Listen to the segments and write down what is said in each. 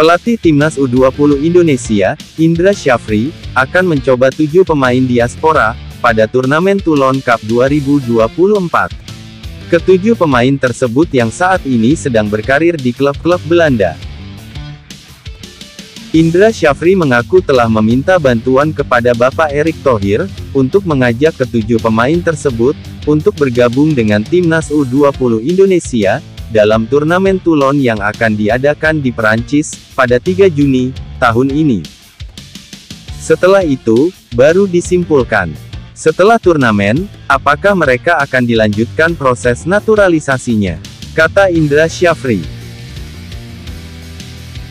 Pelatih Timnas U20 Indonesia, Indra Syafri, akan mencoba 7 pemain diaspora pada turnamen Toulon Cup 2024. Ketujuh pemain tersebut yang saat ini sedang berkarir di klub-klub Belanda. Indra Syafri mengaku telah meminta bantuan kepada Bapak Erick Thohir, untuk mengajak ketujuh pemain tersebut, untuk bergabung dengan Timnas U20 Indonesia, dalam turnamen Toulon yang akan diadakan di Perancis, pada 3 Juni, tahun ini. Setelah itu, baru disimpulkan. Setelah turnamen, apakah mereka akan dilanjutkan proses naturalisasinya? Kata Indra Syafri.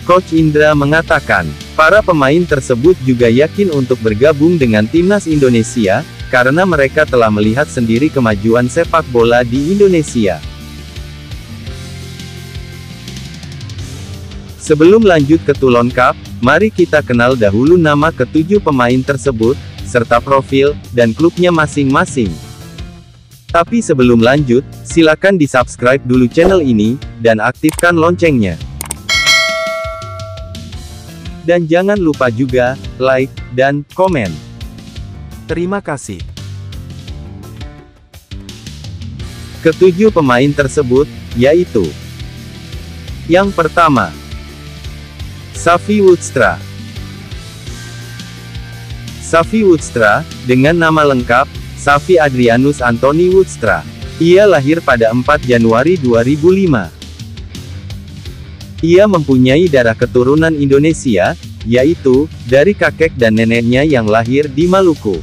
Coach Indra mengatakan, para pemain tersebut juga yakin untuk bergabung dengan Timnas Indonesia, karena mereka telah melihat sendiri kemajuan sepak bola di Indonesia. Sebelum lanjut ke Toulon Cup, mari kita kenal dahulu nama ketujuh pemain tersebut, serta profil, dan klubnya masing-masing. Tapi sebelum lanjut, silakan di-subscribe dulu channel ini, dan aktifkan loncengnya. Dan jangan lupa juga, like, dan komen. Terima kasih. Ketujuh pemain tersebut, yaitu: yang pertama, Xavi Woodstra. Xavi Woodstra, dengan nama lengkap, Xavi Adrianus Anthony Woodstra. Ia lahir pada 4 Januari 2005. Ia mempunyai darah keturunan Indonesia, yaitu, dari kakek dan neneknya yang lahir di Maluku.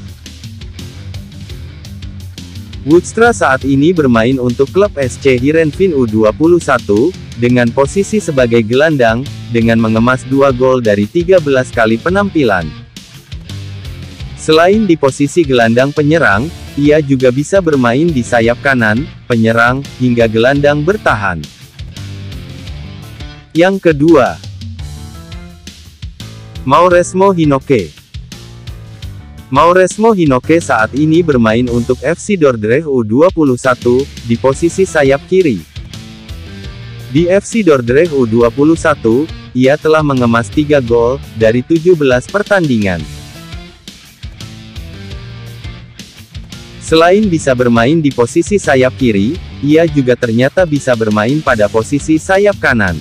Woodstra saat ini bermain untuk klub SC Heerenveen U21, dengan posisi sebagai gelandang, dengan mengemas 2 gol dari 13 kali penampilan. Selain di posisi gelandang penyerang, ia juga bisa bermain di sayap kanan, penyerang, hingga gelandang bertahan. Yang kedua, Mauresmo Hinoke. Mauresmo Hinoke saat ini bermain untuk FC Dordrecht U21, di posisi sayap kiri. Di FC Dordrecht U21, ia telah mengemas 3 gol, dari 17 pertandingan. Selain bisa bermain di posisi sayap kiri, ia juga ternyata bisa bermain pada posisi sayap kanan.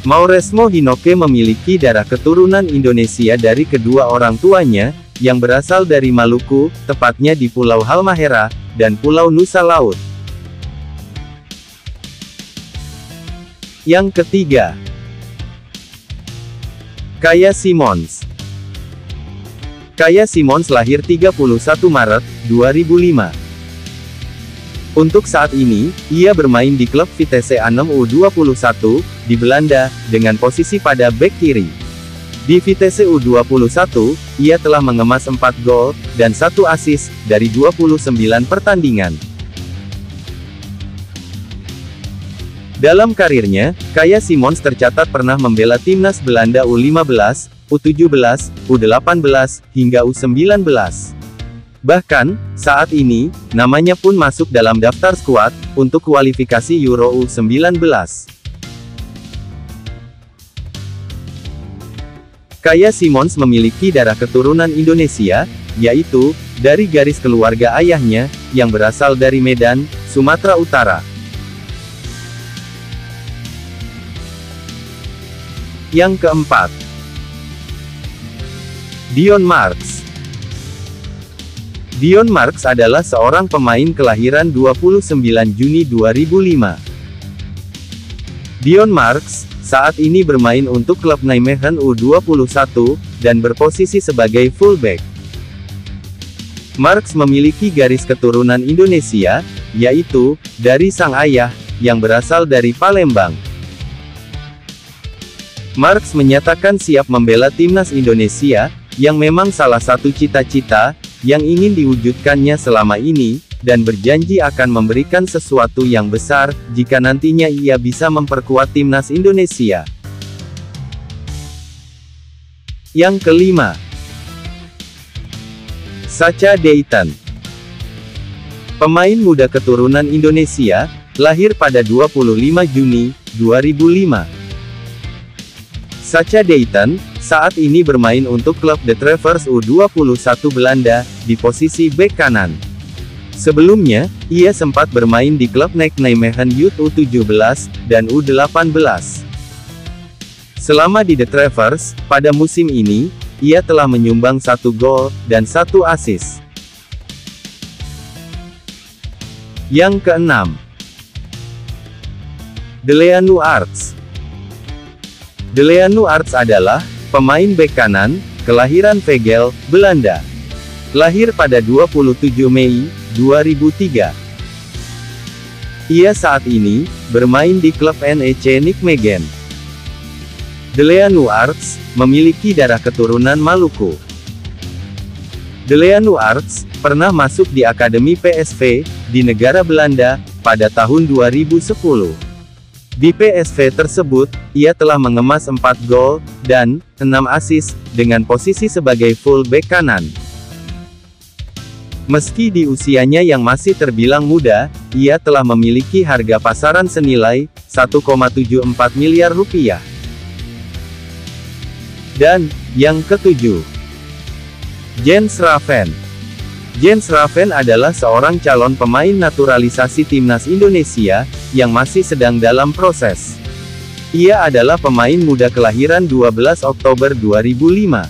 Mauresmo Hinoke memiliki darah keturunan Indonesia dari kedua orang tuanya, yang berasal dari Maluku, tepatnya di Pulau Halmahera, dan Pulau Nusa Laut. Yang ketiga, Kaya Simons. Kaya Simons lahir 31 Maret 2005. Untuk saat ini, ia bermain di klub Vitesse Arnhem U21, di Belanda, dengan posisi pada bek kiri. Di Vitesse U21, ia telah mengemas 4 gol, dan 1 assist, dari 29 pertandingan. Dalam karirnya, Kaya Simons tercatat pernah membela timnas Belanda U15, U17, U18, hingga U19. Bahkan, saat ini, namanya pun masuk dalam daftar skuad, untuk kualifikasi Euro U19. Kaya Simons memiliki darah keturunan Indonesia, yaitu, dari garis keluarga ayahnya, yang berasal dari Medan, Sumatera Utara. Yang keempat, Dion Marks. Dion Marks adalah seorang pemain kelahiran 29 Juni 2005. Dion Marks, saat ini bermain untuk klub Nijmegen U21, dan berposisi sebagai fullback. Marks memiliki garis keturunan Indonesia, yaitu, dari sang ayah, yang berasal dari Palembang. Marks menyatakan siap membela timnas Indonesia, yang memang salah satu cita-cita, yang ingin diwujudkannya selama ini, dan berjanji akan memberikan sesuatu yang besar, jika nantinya ia bisa memperkuat timnas Indonesia. Yang kelima, Sacha Deyton. Pemain muda keturunan Indonesia, lahir pada 25 Juni 2005. Sacha Dayton, saat ini bermain untuk klub The Travers U21 Belanda, di posisi bek kanan. Sebelumnya, ia sempat bermain di klub Nijmegen Youth U17, dan U18. Selama di The Travers, pada musim ini, ia telah menyumbang 1 gol, dan 1 assist. Yang keenam, Deleanu Arts. Deleanu Arts adalah pemain bek kanan, kelahiran Veghel, Belanda. Lahir pada 27 Mei 2003. Ia saat ini bermain di klub NEC Nijmegen. Deleanu Arts memiliki darah keturunan Maluku. Deleanu Arts pernah masuk di Akademi PSV di negara Belanda pada tahun 2010. Di PSV tersebut, ia telah mengemas 4 gol dan 6 assist dengan posisi sebagai full back kanan. Meski di usianya yang masih terbilang muda, ia telah memiliki harga pasaran senilai 1,74 miliar rupiah. Dan yang ketujuh, Jens Raven. Jens Raven adalah seorang calon pemain naturalisasi timnas Indonesia, yang masih sedang dalam proses. Ia adalah pemain muda kelahiran 12 Oktober 2005.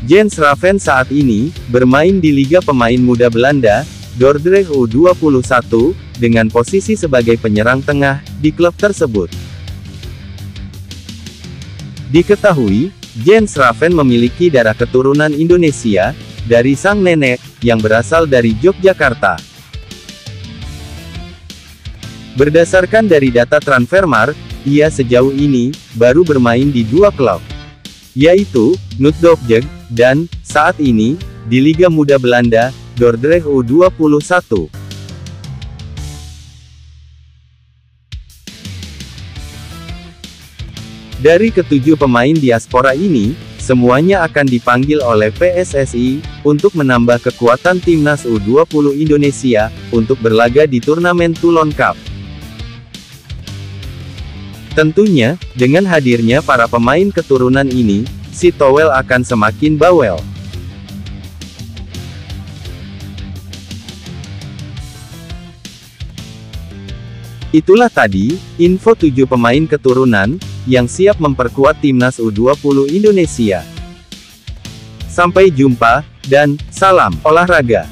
Jens Raven saat ini, bermain di Liga Pemain Muda Belanda, Dordrecht U21, dengan posisi sebagai penyerang tengah, di klub tersebut. Diketahui, Jens Raven memiliki darah keturunan Indonesia, dari sang nenek, yang berasal dari Yogyakarta. Berdasarkan dari data Transfermarkt, ia sejauh ini, baru bermain di 2 klub, yaitu, Nutdorf dan, saat ini, di Liga Muda Belanda, Dordrecht U21. Dari ketujuh pemain diaspora ini, semuanya akan dipanggil oleh PSSI, untuk menambah kekuatan timnas U20 Indonesia, untuk berlaga di turnamen Toulon Cup. Tentunya, dengan hadirnya para pemain keturunan ini, si Towel akan semakin bawel. Itulah tadi, info 7 pemain keturunan, yang siap memperkuat timnas U20 Indonesia. Sampai jumpa, dan salam olahraga.